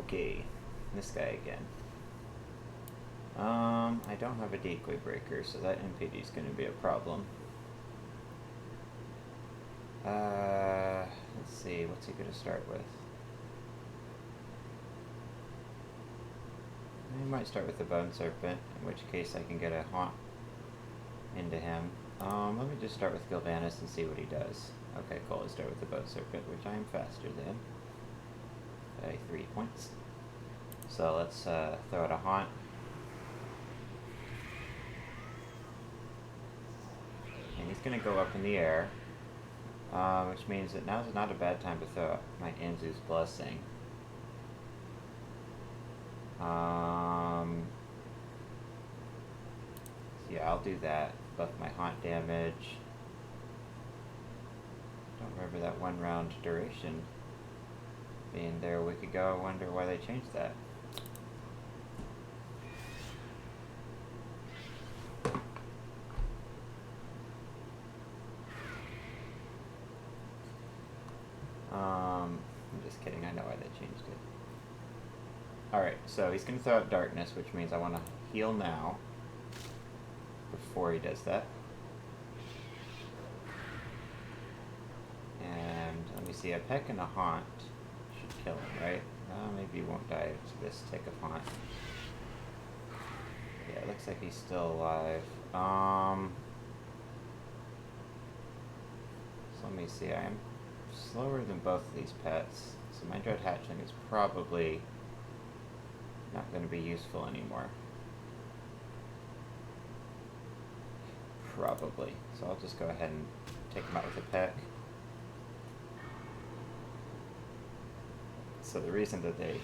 Okay, this guy again. I don't have a decoy breaker, so that NPD is going to be a problem. Let's see, what's he going to start with? I might start with the Bone Serpent, in which case I can get a haunt into him. Let me just start with Galvanus and see what he does. Okay, cool, let's start with the Bone Serpent, which I am faster than. 3 points. So let's throw out a haunt. And he's going to go up in the air, which means that now is not a bad time to throw out my Anzu's Blessing. So yeah, I'll do that. Buff my haunt damage. Don't remember that 1 round duration being there a week ago. I wonder why they changed that. I'm just kidding, I know why they changed it. Alright, so he's going to throw out Darkness, which means I want to heal now before he does that. And let me see, a Peck and a Haunt should kill him, right? Maybe he won't die to this tick of Haunt. Yeah, it looks like he's still alive. So let me see, I am slower than both of these pets, so my Dread Hatchling is probably not going to be useful anymore. Probably. So I'll just go ahead and take him out with a Peck. So the reason that they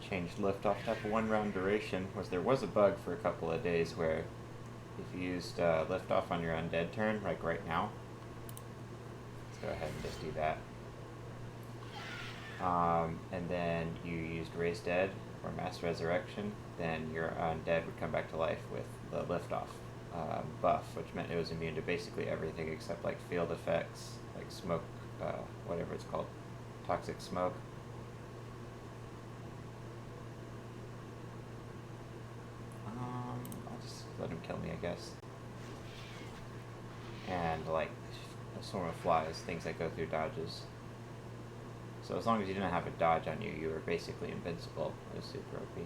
changed liftoff to have a 1 round duration was there was a bug for a couple of days where if you used liftoff on your undead turn, like right now, let's go ahead and just do that. And then you used Raise Dead or Mass Resurrection, then your undead would come back to life with the liftoff buff, which meant it was immune to basically everything except like field effects, like smoke, whatever it's called, toxic smoke. I'll just let him kill me, I guess. And like a swarm of flies, things that go through dodges. So as long as you didn't have a dodge on you, you were basically invincible. It was super OP.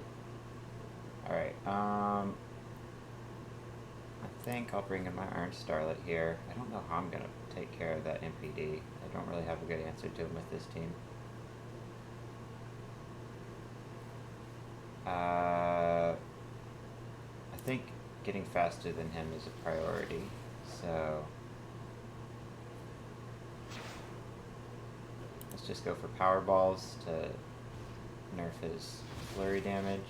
Alright, I think I'll bring in my Iron Starlet here. I don't know how I'm going to take care of that NPD. I don't really have a good answer to him with this team. I think getting faster than him is a priority, so let's just go for Power Balls to nerf his flurry damage.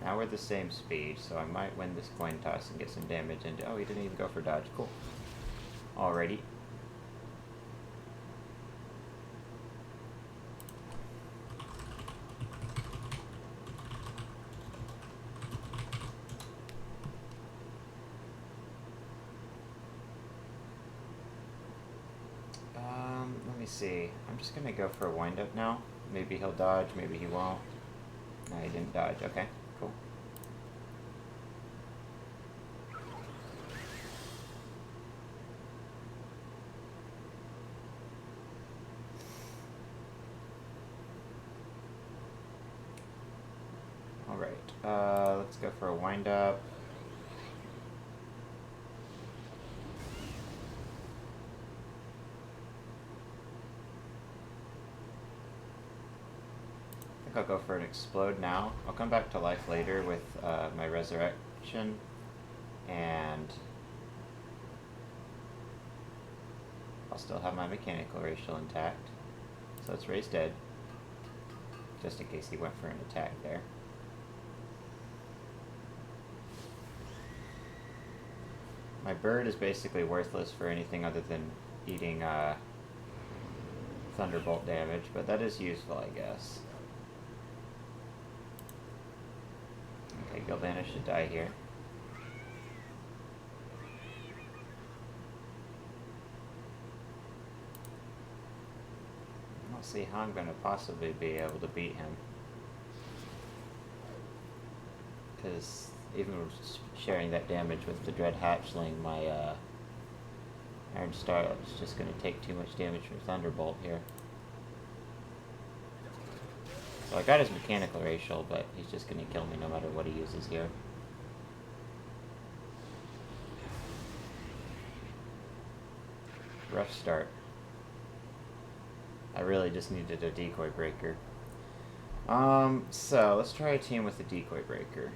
Now we're the same speed, so I might win this coin toss and get some damage into... Oh, he didn't even go for dodge. Cool. Alrighty. Let me see. I'm just gonna go for a wind-up now. Maybe he'll dodge, maybe he won't. No, he didn't dodge. Okay, cool. Alright, let's go for a wind-up. I'll go for an Explode now. I'll come back to life later with my Resurrection, and I'll still have my Mechanical Racial intact. So it's Raise Dead, just in case he went for an attack there. My bird is basically worthless for anything other than eating Thunderbolt damage, but that is useful, I guess. Okay, Galvanus should die here. don't see how I'm going to possibly be able to beat him. Because even sharing that damage with the Dread Hatchling, my Iron Star is just going to take too much damage from Thunderbolt here. So I got his mechanical racial, but he's just going to kill me no matter what he uses here. Rough start. I really just needed a decoy breaker. So let's try a team with a decoy breaker.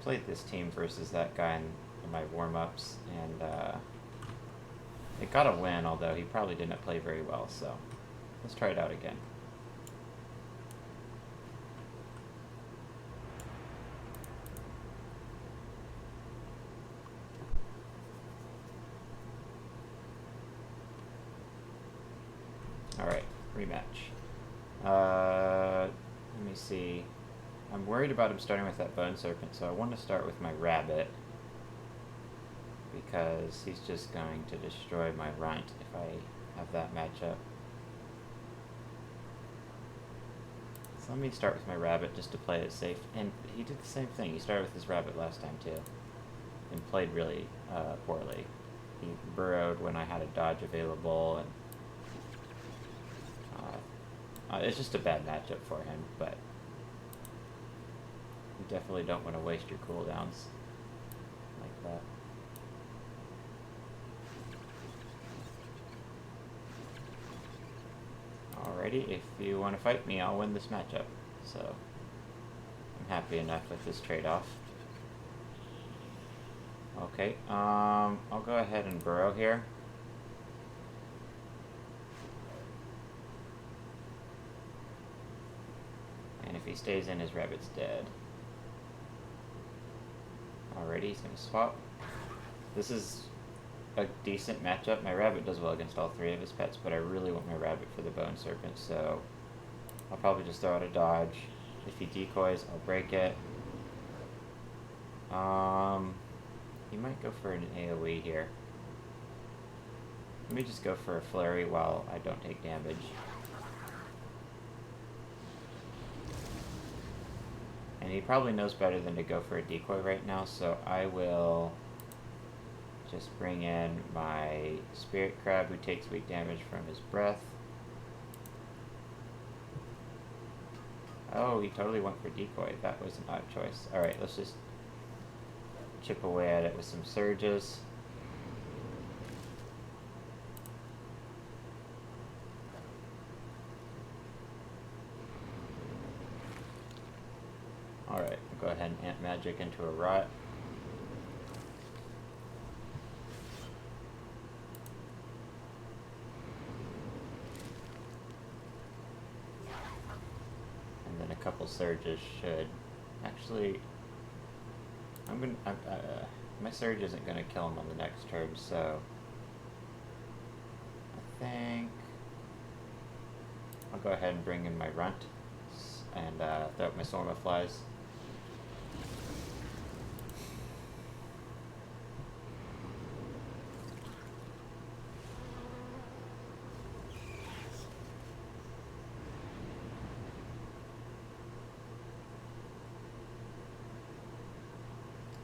Played this team versus that guy in my warm-ups, and it got a win, although he probably didn't play very well, so let's try it out again. Alright, rematch. Let me see. I'm worried about him starting with that Bone Serpent, so I want to start with my Rabbit, because he's just going to destroy my Runt if I have that matchup. So let me start with my Rabbit just to play it safe. And he did the same thing. He started with his Rabbit last time too, and played really poorly. He burrowed when I had a dodge available, and it's just a bad matchup for him, but you definitely don't want to waste your cooldowns like that. Alrighty, if you want to fight me, I'll win this matchup. So I'm happy enough with this trade-off. Okay, I'll go ahead and burrow here. And if he stays in, his Rabbit's dead. Alrighty, he's going to swap. This is a decent matchup. My Rabbit does well against all three of his pets, but I really want my Rabbit for the Bone Serpent, so I'll probably just throw out a dodge. If he decoys, I'll break it. He might go for an AoE here. Let me just go for a flurry while I don't take damage. And he probably knows better than to go for a decoy right now, so I will just bring in my Spirit Crab, who takes weak damage from his breath. Oh, he totally went for decoy. That was an odd choice. Alright, let's just chip away at it with some surges. Alright, we'll go ahead and Ant Magic into a Rot. And then a couple surges should actually. My surge isn't gonna kill him on the next turn, so I think I'll go ahead and bring in my Runt and throw up my Swarm of Flies.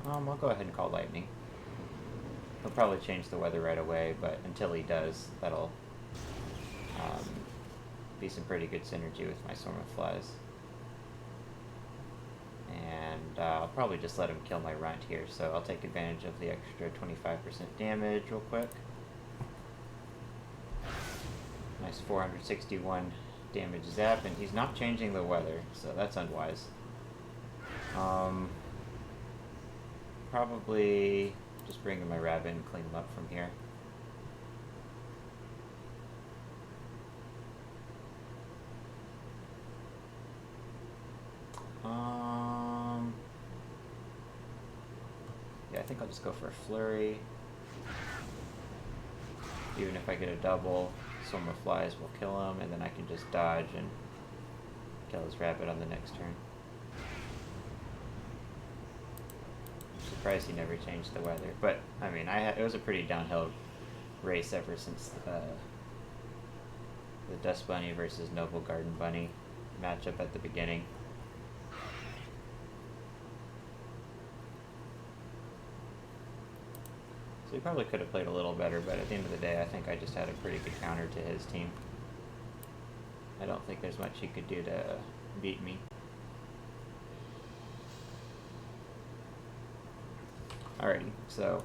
I'll go ahead and call Lightning. He'll probably change the weather right away, but until he does, that'll be some pretty good synergy with my Swarm of Flies. And I'll probably just let him kill my Runt here, so I'll take advantage of the extra 25% damage real quick. Nice 461 damage zap, and he's not changing the weather, so that's unwise. Probably just bring in my Rabbit and clean him up from here. Yeah, I think I'll just go for a flurry. Even if I get a double, Swarm of Flies will kill him, and then I can just dodge and kill his Rabbit on the next turn. surprised he never changed the weather. But, I mean, it was a pretty downhill race ever since the Dust Bunny versus Noble Garden Bunny matchup at the beginning. So he probably could have played a little better, but at the end of the day, I think I just had a pretty good counter to his team. I don't think there's much he could do to beat me. Alrighty, so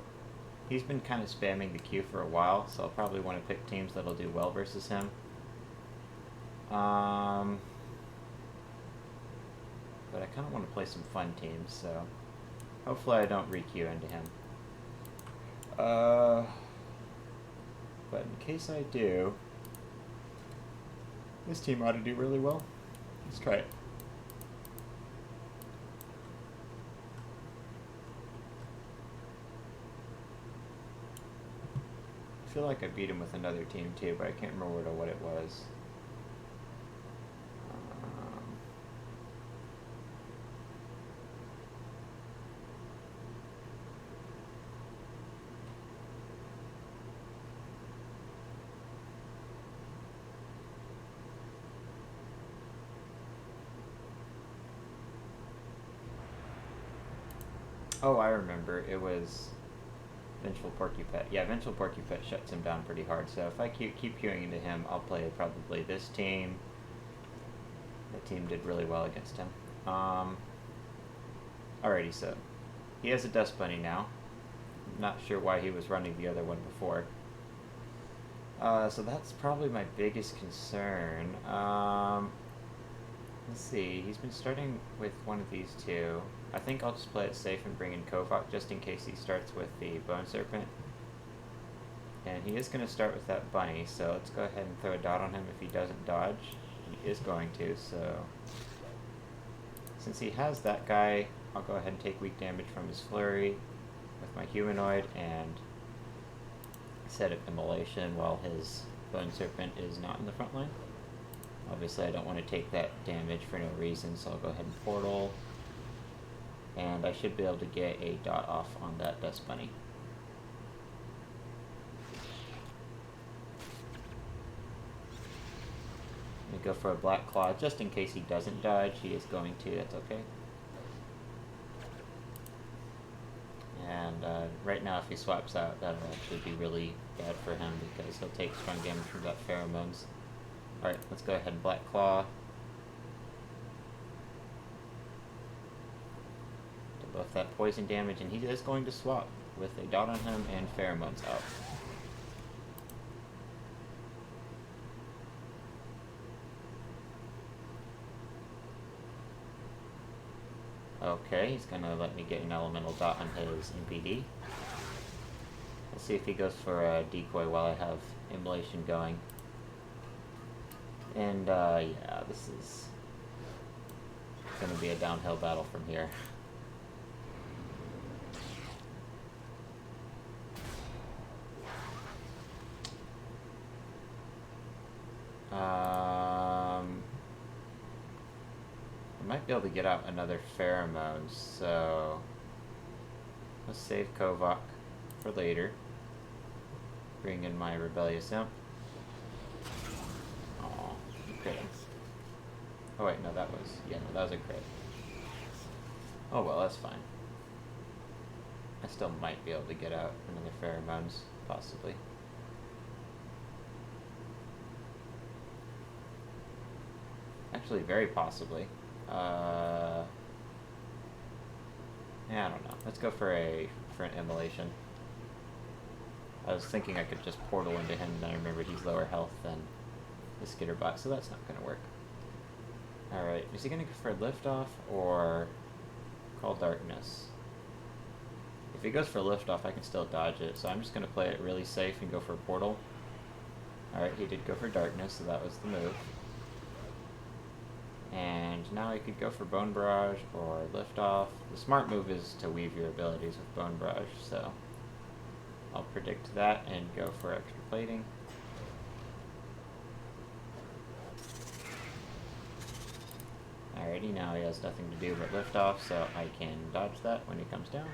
he's been kind of spamming the queue for a while, so I'll probably want to pick teams that'll do well versus him. But I kind of want to play some fun teams, so hopefully I don't re-queue into him. But in case I do, this team ought to do really well. Let's try it. I feel like I beat him with another team too, but I can't remember what it was. Oh, I remember. It was Vengeful Porky Pet. Yeah, Vengeful Porky Pet shuts him down pretty hard, so if I keep queuing into him, I'll play probably this team. That team did really well against him. Alrighty, so he has a Dust Bunny now. Not sure why he was running the other one before. So that's probably my biggest concern. Let's see, he's been starting with one of these two. I think I'll just play it safe and bring in Kovok just in case he starts with the Bone Serpent. And he is going to start with that bunny, so let's go ahead and throw a dot on him if he doesn't dodge. He is going to, so since he has that guy, I'll go ahead and take weak damage from his flurry with my Humanoid and set up Immolation while his Bone Serpent is not in the front line. Obviously I don't want to take that damage for no reason, so I'll go ahead and Portal. And I should be able to get a dot off on that Dust Bunny. I'm going to go for a Black Claw just in case he doesn't dodge. He is going to, that's okay. And right now if he swaps out, that'll actually be really bad for him because he'll take strong damage from that Pheromones. Alright, let's go ahead and Black Claw. To buff that poison damage, and he is going to swap with a dot on him and Pheromones out. Okay, he's gonna let me get an elemental dot on his MPD. Let's see if he goes for a decoy while I have Immolation going. And yeah, this is gonna be a downhill battle from here. I might be able to get out another Pheromones, so let's save Kovok for later. Bring in my Rebellious Imp. Aw, crit. Oh wait, no, that was, yeah, no, that was a crit. Oh well, that's fine. I still might be able to get out another Pheromones, possibly. Actually, very possibly. Yeah, I don't know. Let's go for an Immolation. I was thinking I could just Portal into him, and then I remembered he's lower health than the Skitterbot, so that's not going to work. Alright, is he going to go for Liftoff or Call Darkness? If he goes for Liftoff, I can still dodge it, so I'm just going to play it really safe and go for a Portal. Alright, he did go for Darkness, so that was the move. And now I could go for Bone Barrage or Liftoff. The smart move is to weave your abilities with Bone Barrage, so I'll predict that and go for Extra Plating. Alrighty, now he has nothing to do but Liftoff, so I can dodge that when he comes down.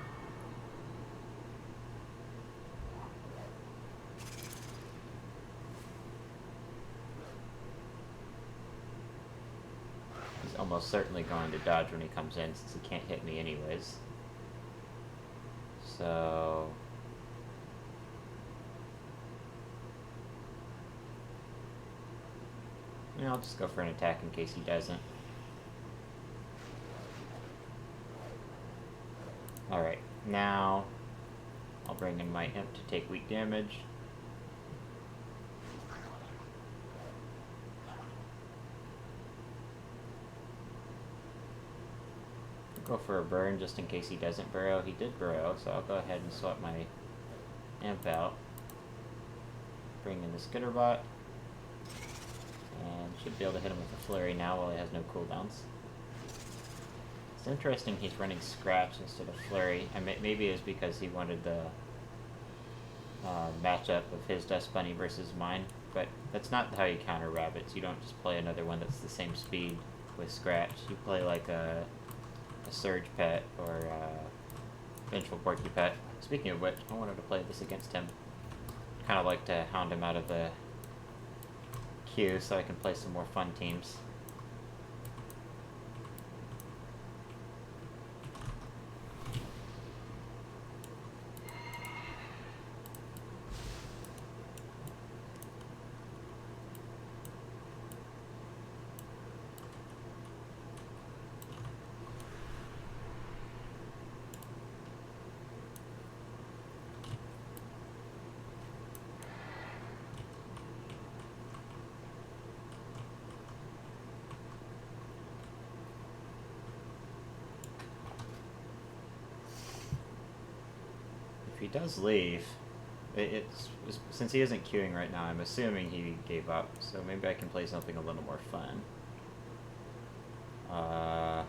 he's almost certainly going to dodge when he comes in, since he can't hit me anyways. So... yeah, I'll just go for an attack in case he doesn't. Alright, now I'll bring in my imp to take weak damage. Go for a burn just in case he doesn't burrow. He did burrow, so I'll go ahead and swap my imp out. Bring in the Skitterbot. And should be able to hit him with a flurry now while he has no cooldowns. It's interesting he's running Scratch instead of Flurry. And maybe it's because he wanted the matchup of his Dust Bunny versus mine. But that's not how you counter rabbits. You don't just play another one that's the same speed with Scratch. You play like a Surge Pet or a Vengeful Porky Pet. Speaking of which, I wanted to play this against him. Kind of like to hound him out of the queue so I can play some more fun teams. If he does leave, since he isn't queuing right now, I'm assuming he gave up, so maybe I can play something a little more fun. I'll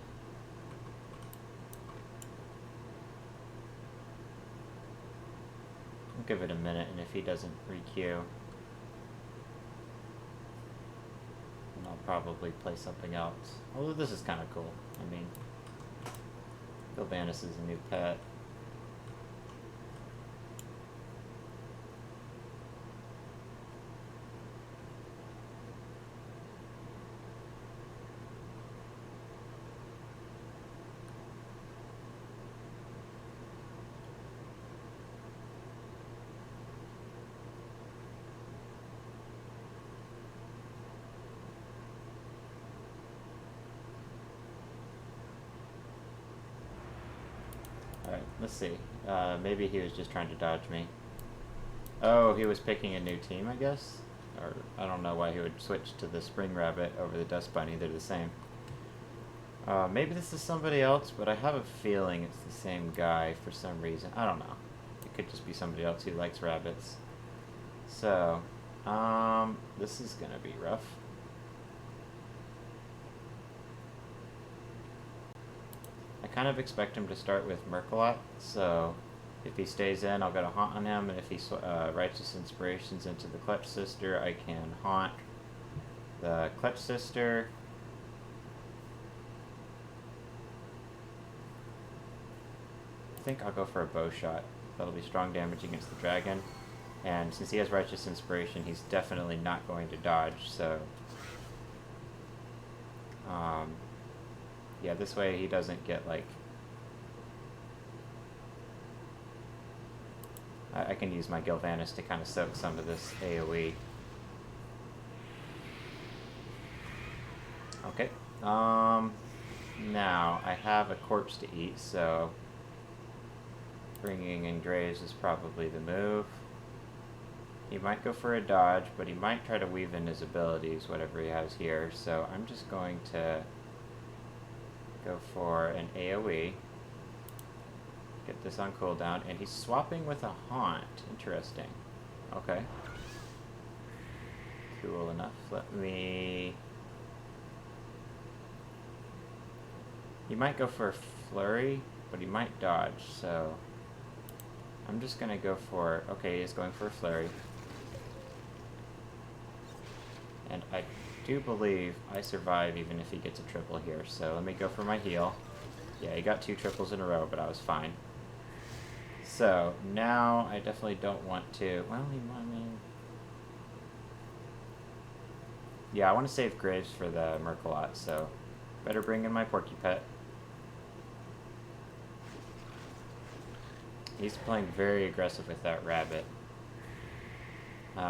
give it a minute, and if he doesn't re-queue, then I'll probably play something else. Although this is kind of cool. I mean, Gylvanis is a new pet. Alright, let's see. Maybe he was just trying to dodge me. Oh, he was picking a new team, I guess? Or, I don't know why he would switch to the Spring Rabbit over the Dust Bunny. They're the same. Maybe this is somebody else, but I have a feeling it's the same guy for some reason. I don't know. It could just be somebody else who likes rabbits. So, this is gonna be rough. I kind of expect him to start with Mercolot, so if he stays in, I'll get a haunt on him, and if he Righteous Inspirations into the Clutch Sister, I can haunt the Clutch Sister. I think I'll go for a bow shot. That'll be strong damage against the dragon, and since he has Righteous Inspiration, he's definitely not going to dodge, so yeah, this way he doesn't get, like... I can use my Gylvanis to kind of soak some of this AoE. Okay. Now, I have a corpse to eat, so... bringing in Graves is probably the move. He might go for a dodge, but he might try to weave in his abilities, whatever he has here, so I'm just going to go for an AoE, get this on cooldown, and he's swapping with a haunt. Interesting. Okay. Cool enough. Let me... he might go for a flurry, but he might dodge, so I'm just gonna go for... okay, he's going for a flurry. And I do believe I survive even if he gets a triple here, so let me go for my heal. Yeah, he got 2 triples in a row, but I was fine. So, now I definitely don't want to... well, I mean... yeah, I want to save Graves for the Mercolot, so Better bring in my Porky pet. He's playing very aggressive with that rabbit,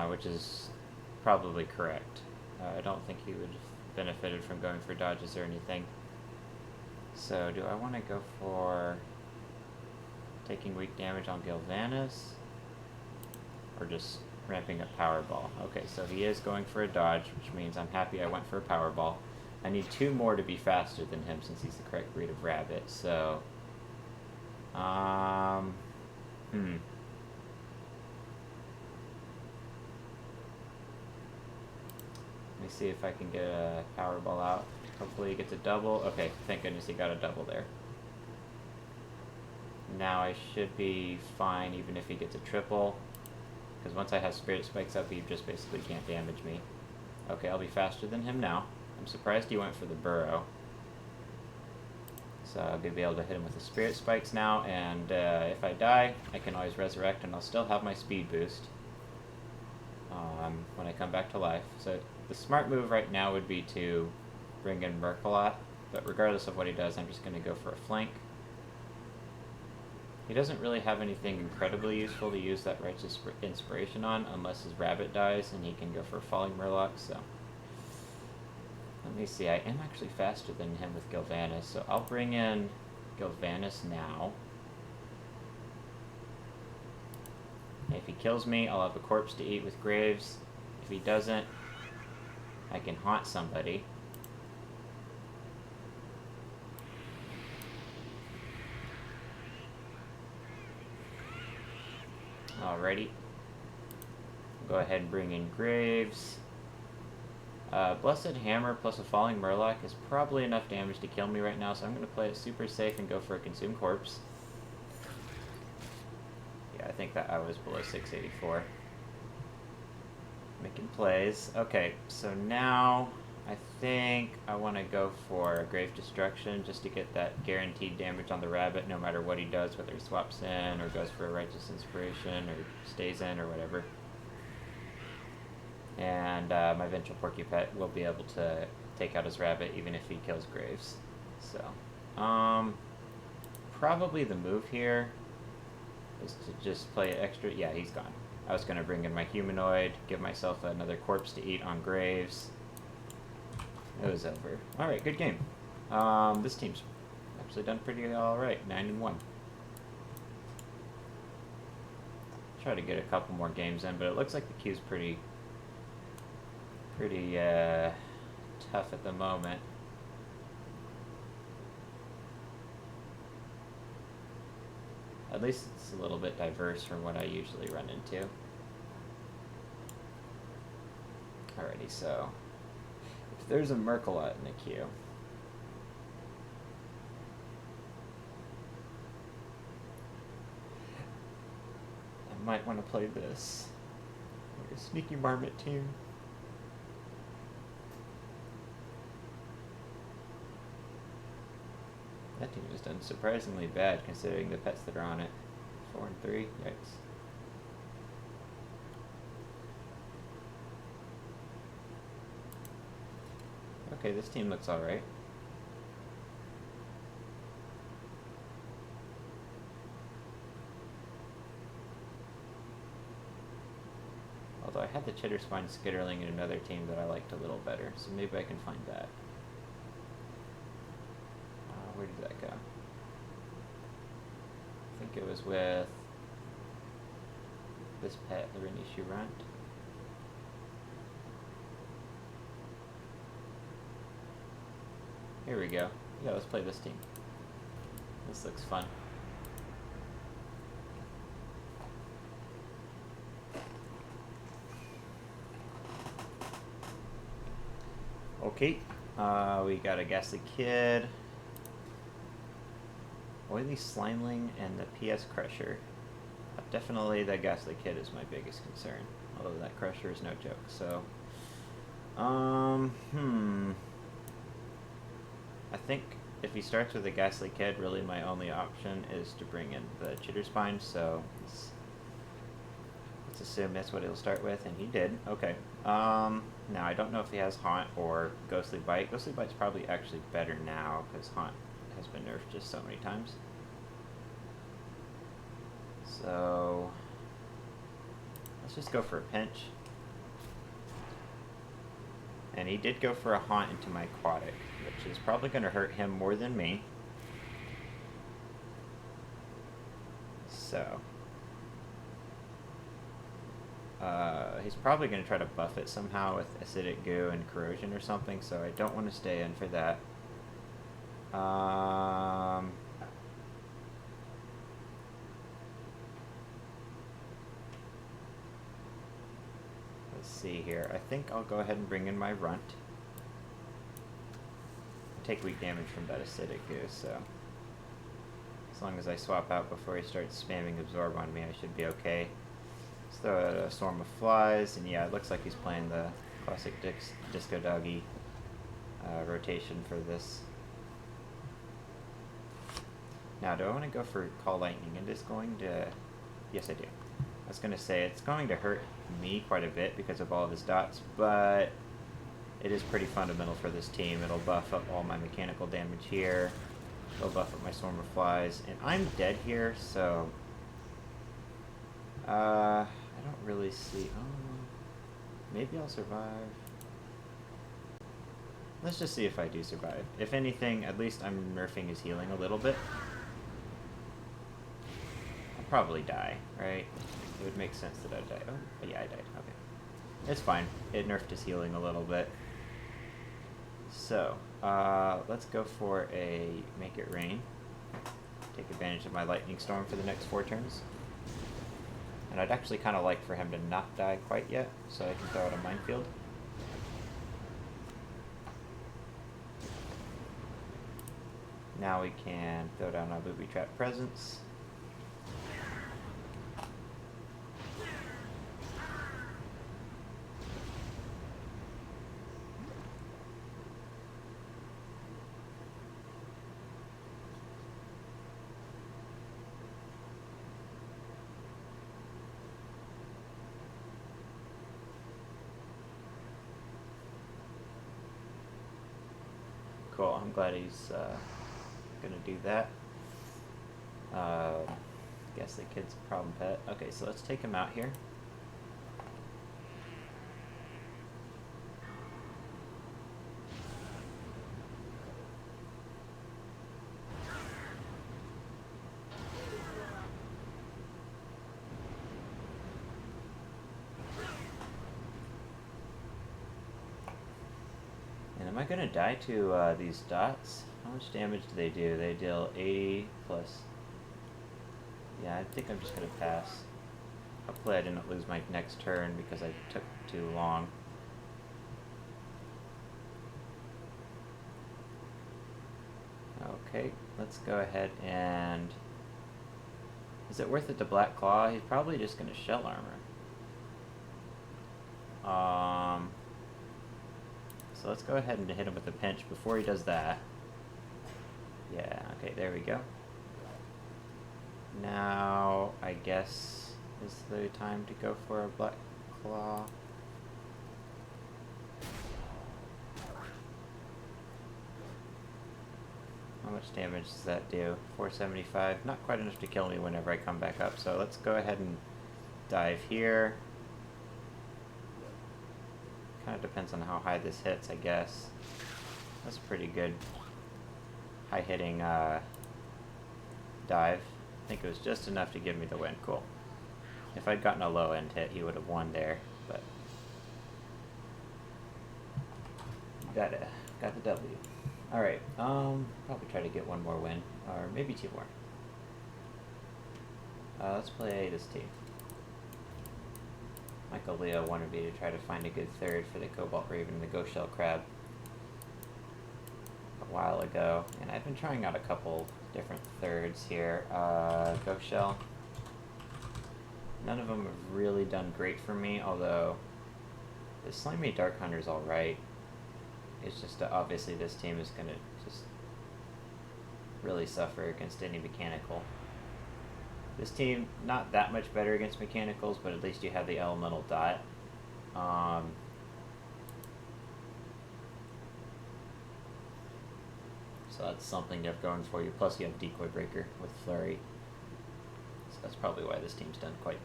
which is probably correct. I don't think he would have benefited from going for dodges or anything. So, do I want to go for taking weak damage on Galvanus, or just ramping up Powerball? Okay, so he is going for a dodge, which means I'm happy I went for a Powerball. I need 2 more to be faster than him since he's the correct breed of rabbit, so... Let me see if I can get a Powerball out. Hopefully he gets a double. Okay, thank goodness he got a double there. Now I should be fine even if he gets a triple, because once I have Spirit Spikes up, he just basically can't damage me. Okay, I'll be faster than him now. I'm surprised he went for the burrow. So I'll be able to hit him with the Spirit Spikes now, and if I die, I can always resurrect, and I'll still have my speed boost when I come back to life. So the smart move right now would be to bring in Merc a lot, but regardless of what he does, I'm just going to go for a flank. He doesn't really have anything incredibly useful to use that Righteous Inspiration on, unless his rabbit dies, and he can go for a Falling Murloc, so... Let me see, I am actually faster than him with Galvanus, so I'll bring in Galvanus now. If he kills me, I'll have a corpse to eat with Graves. If he doesn't, I can haunt somebody. Alrighty. Go ahead and bring in Graves. Blessed Hammer plus a Falling Murloc is probably enough damage to kill me right now, so I'm going to play it super safe and go for a Consume Corpse. Yeah, I think that I was below 684. Making plays. Okay, so now I think I want to go for a Grave Destruction just to get that guaranteed damage on the rabbit no matter what he does, whether he swaps in or goes for a Righteous Inspiration or stays in or whatever. And my Vengeful Porky pet will be able to take out his rabbit even if he kills Graves. So, probably the move here is to just play extra... Yeah, he's gone. I was going to bring in my Humanoid, give myself another corpse to eat on Graves. It was over. Alright, good game. This team's actually done pretty alright, 9-1. Try to get a couple more games in, but it looks like the queue's pretty tough at the moment. At least it's a little bit diverse from what I usually run into. Alrighty, so if there's a Mercolot in the queue, I might want to play this. Like a Sneaky Marmot team. That team has done surprisingly bad considering the pets that are on it. 4-3, yikes. Okay, this team looks alright. Although I had the Cheddar Spine Skitterling in another team that I liked a little better, so maybe I can find that. Where did that go? I think it was with this pet, the Renishu Runt. Here we go. Yeah, let's play this team. This looks fun. Okay, we got a Ghastly Kid, Oily Slimeling, and the PS Crusher. Definitely the Ghastly Kid is my biggest concern, although that Crusher is no joke, so... I think if he starts with a Ghastly Kid, really my only option is to bring in the Chitterspine, so let's Let's assume that's what he'll start with, and he did. Okay. Now, I don't know if he has Haunt or Ghostly Bite. Ghostly Bite's probably actually better now, because Haunt has been nerfed just so many times. So, let's just go for a pinch. And he did go for a Haunt into my Aquatic, which is probably going to hurt him more than me. So, he's probably going to try to buff it somehow with Acidic Goo and Corrosion or something, so I don't want to stay in for that. Let's see here. I think I'll go ahead and bring in my Runt. I take weak damage from that Acidic Goo, so as long as I swap out before he starts spamming Absorb on me, I should be okay. Let's throw out a Swarm of Flies, and yeah, it looks like he's playing the classic Disco Doggy rotation for this. Now, do I want to go for Call Lightning? And it's going to... Yes, I do. I was going to say, it's going to hurt me quite a bit because of all of his dots, but it is pretty fundamental for this team. It'll buff up all my mechanical damage here. It'll buff up my Swarm of Flies. And I'm dead here, so... I don't really see... Oh, maybe I'll survive. Let's just see if I do survive. If anything, at least I'm nerfing his healing a little bit. I'll probably die, right? It would make sense that I'd die. Oh, yeah, I died. Okay. It's fine. It nerfed his healing a little bit. So, let's go for a Make It Rain. Take advantage of my Lightning Storm for the next 4 turns. And I'd actually kind of like for him to not die quite yet, so I can throw out a Minefield. Now we can throw down our Booby Trap Presence. Cool, I'm glad he's gonna do that. Guess the kid's a problem pet. Okay, so let's take him out here. Am I gonna die to these dots? How much damage do they do? They deal 80 plus. Yeah, I think I'm just gonna pass. Hopefully I didn't lose my next turn because I took too long. Okay, let's go ahead and... Is it worth it to Black Claw? He's probably just gonna Shell Armor. So let's go ahead and hit him with a pinch before he does that. Yeah, okay, there we go. Now, I guess, is the time to go for a Black Claw. How much damage does that do? 475, not quite enough to kill me whenever I come back up, so let's go ahead and dive here. Kind of depends on how high this hits, I guess. That's pretty good. High-hitting dive. I think it was just enough to give me the win. Cool. If I'd gotten a low-end hit, he would have won there, but... Got the W. Alright, probably try to get one more win, or maybe 2 more. Let's play this team. Michael Leo wanted me to try to find a good third for the Cobalt Raven and the Ghostshell Crab a while ago, and I've been trying out a couple different thirds here. Ghostshell, none of them have really done great for me, although the Slimy Dark Hunter's alright. It's just obviously this team is going to just really suffer against any mechanical. This team, not that much better against mechanicals, but at least you have the elemental dot. So that's something you have going for you. Plus you have Decoy Breaker with Flurry. So that's probably why this team's done quite...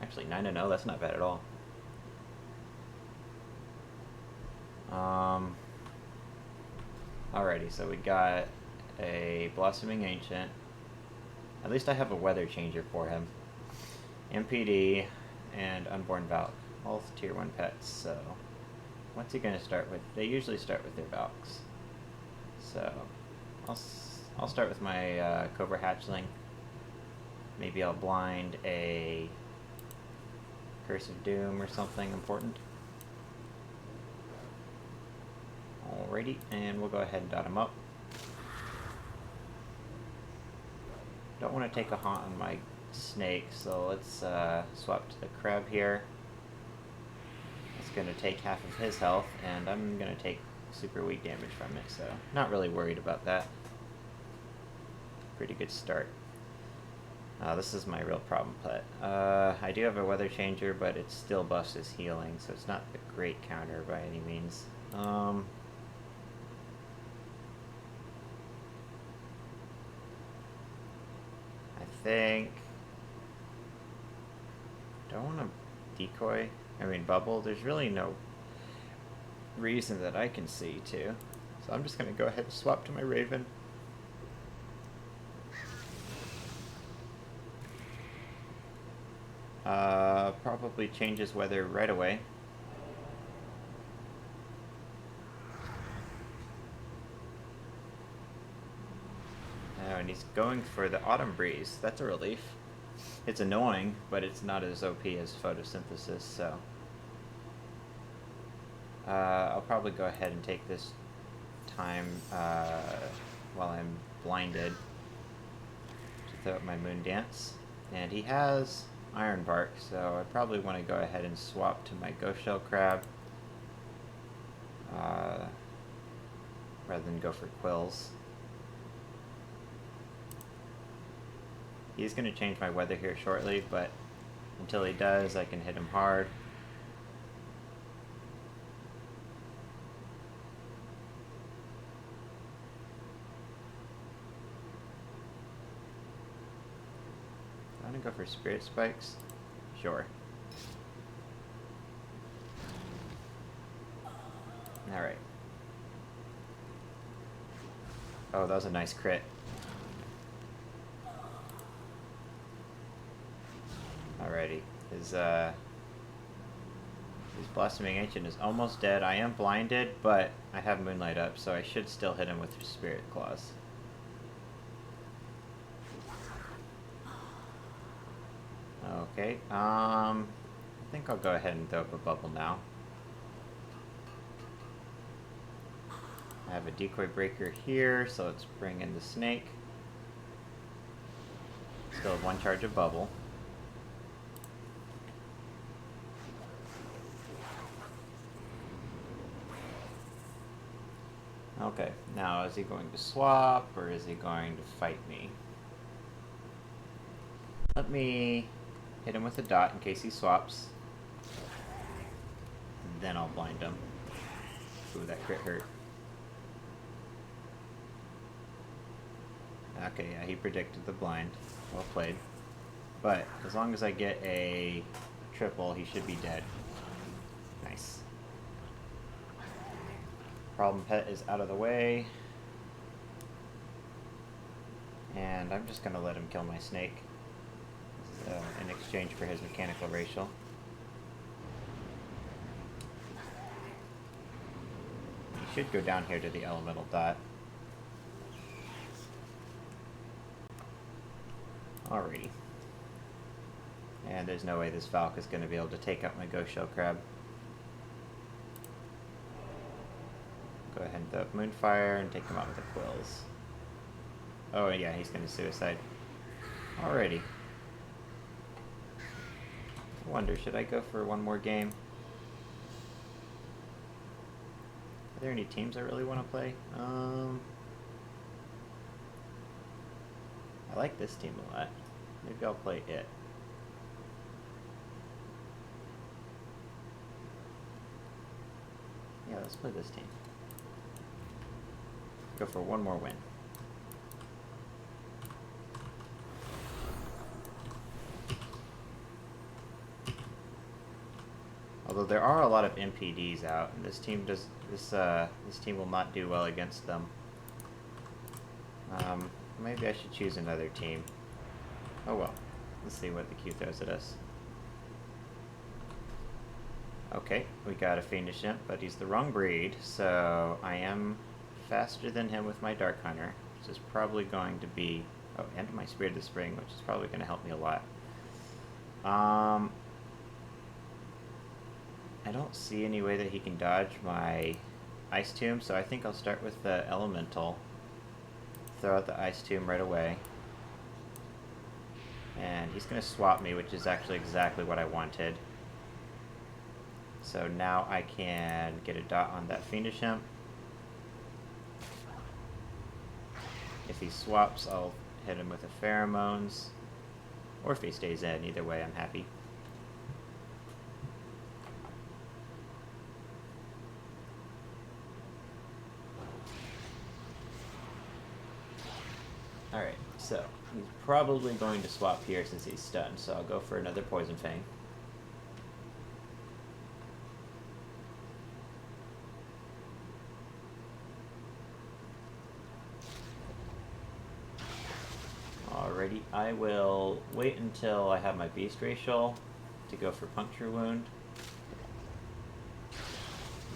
Actually, 9-0, that's not bad at all. Alrighty, so we got a Blossoming Ancient. At least I have a weather changer for him. MPD and Unborn Valk. All tier 1 pets, so... What's he gonna start with? They usually start with their Valks. So... I'll start with my Cobra Hatchling. Maybe I'll blind a Curse of Doom or something important. Alrighty, and we'll go ahead and dot him up. Don't want to take a haunt on my snake, so let's swap to the crab here. It's going to take half of his health, and I'm going to take super weak damage from it, so not really worried about that. Pretty good start. This is my real problem pet. I do have a weather changer, but it still buffs his healing, so it's not a great counter by any means. I think... Don't want to decoy, bubble. There's really no reason that I can see to. So I'm just going to go ahead and swap to my Raven. Probably changes weather right away. Oh, and he's going for the Autumn Breeze. That's a relief. It's annoying, but it's not as OP as photosynthesis, so... I'll probably go ahead and take this time while I'm blinded to throw up my Moon Dance. And he has Iron Bark, so I probably want to go ahead and swap to my Ghostshell Crab rather than go for Quills. He's going to change my weather here shortly, but until he does, I can hit him hard. I'm going to go for Spirit Spikes. Sure. Alright. Oh, that was a nice crit. Alrighty. His Blossoming Ancient is almost dead. I am blinded, but I have Moonlight up, so I should still hit him with Spirit Claws. Okay, I think I'll go ahead and throw up a bubble now. I have a Decoy Breaker here, so let's bring in the snake. Still have one charge of bubble. Okay, now is he going to swap, or is he going to fight me? Let me hit him with a dot in case he swaps. And then I'll blind him. Ooh, that crit hurt. Okay, yeah, he predicted the blind. Well played. But as long as I get a triple, he should be dead. Nice. Problem pet is out of the way. And I'm just going to let him kill my snake in exchange for his mechanical racial. He should go down here to the elemental dot. Alrighty. And there's no way this Valk is going to be able to take out my Ghostshell Crab. Go ahead and throw up Moonfire and take him out with the Quills. Oh yeah, he's going to suicide. Alrighty. I wonder, should I go for one more game? Are there any teams I really want to play? I like this team a lot. Maybe I'll play it. Yeah, let's play this team. Go for one more win. Although there are a lot of MPDs out, and this team will not do well against them. Maybe I should choose another team. Oh well. Let's see what the Q throws at us. Okay, we got a Fiendish Imp, but he's the wrong breed, so I am faster than him with my Dark Hunter, which is probably going to be... Oh, and my Spirit of the Spring, which is probably going to help me a lot. I don't see any way that he can dodge my Ice Tomb, so I think I'll start with the Elemental. Throw out the Ice Tomb right away. And he's going to swap me, which is actually exactly what I wanted. So now I can get a dot on that Fiendish Imp. If he swaps, I'll hit him with a Pheromones. Or if he stays in, either way I'm happy. Alright, so he's probably going to swap here since he's stunned, so I'll go for another Poison Fang. Alrighty, I will wait until I have my Beast Racial to go for Puncture Wound.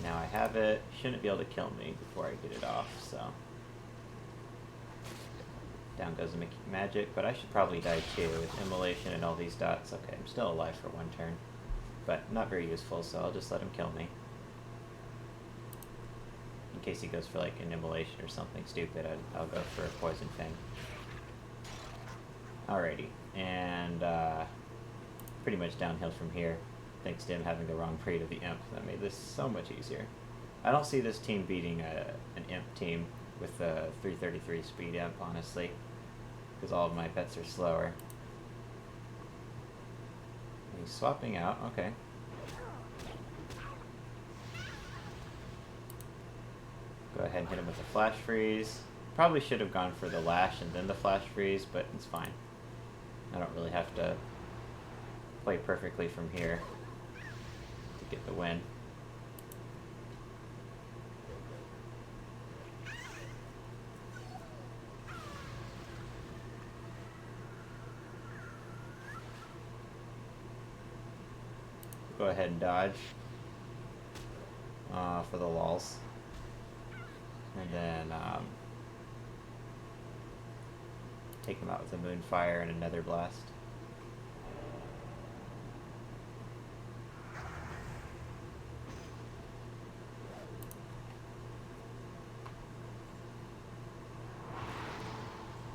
Now I have it. Shouldn't be able to kill me before I get it off, so... Down goes the magic, but I should probably die too with Immolation and all these dots. Okay, I'm still alive for one turn, but not very useful, so I'll just let him kill me. In case he goes for like an Immolation or something stupid, I'll go for a Poison Fang. Alrighty, and pretty much downhill from here, thanks to him having the wrong breed of the Imp. That made this so much easier. I don't see this team beating an Imp team with a 333 speed Imp, honestly, because all of my pets are slower. He's swapping out, okay. Go ahead and hit him with a Flash Freeze. Probably should have gone for the Lash and then the Flash Freeze, but it's fine. I don't really have to play perfectly from here to get the win. Go ahead and dodge for the lulz. And then take him out with a Moonfire and a Nether Blast.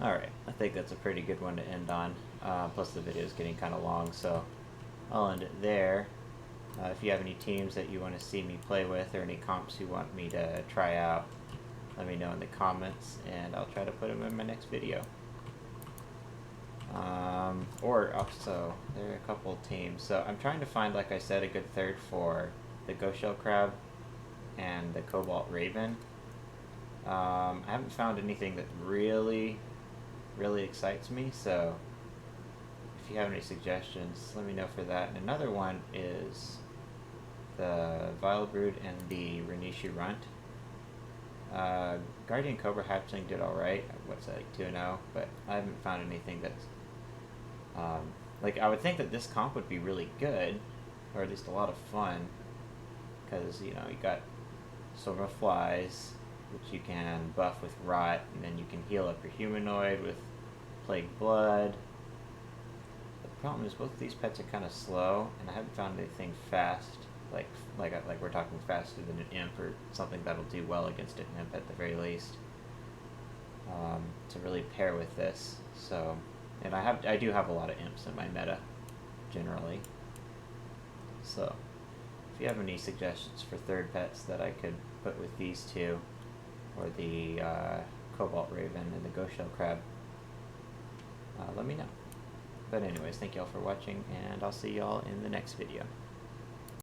Alright, I think that's a pretty good one to end on. Plus the video is getting kind of long, so I'll end it there. If you have any teams that you want to see me play with or any comps you want me to try out, let me know in the comments and I'll try to put them in my next video. Or also, there are a couple teams. So I'm trying to find, like I said, a good third for the Ghostshell Crab and the Cobalt Raven. I haven't found anything that really excites me, so if you have any suggestions, let me know for that. And another one is the Vile Brood and the Renishu Runt. Guardian Cobra Hatchling did alright. What's that, like 2-0? But I haven't found anything that's... like, I would think that this comp would be really good, or at least a lot of fun, because, you know, you got Swarm of Flies, which you can buff with Rot, and then you can heal up your Humanoid with Plague Blood. The problem is both of these pets are kind of slow, and I haven't found anything fast, like we're talking faster than an Imp, or something that'll do well against an Imp at the very least, to really pair with this. So, and I do have a lot of Imps in my meta, generally. So, if you have any suggestions for third pets that I could put with these two, or the Cobalt Raven and the Ghostshell Crab, let me know. But anyways, thank y'all for watching, and I'll see y'all in the next video.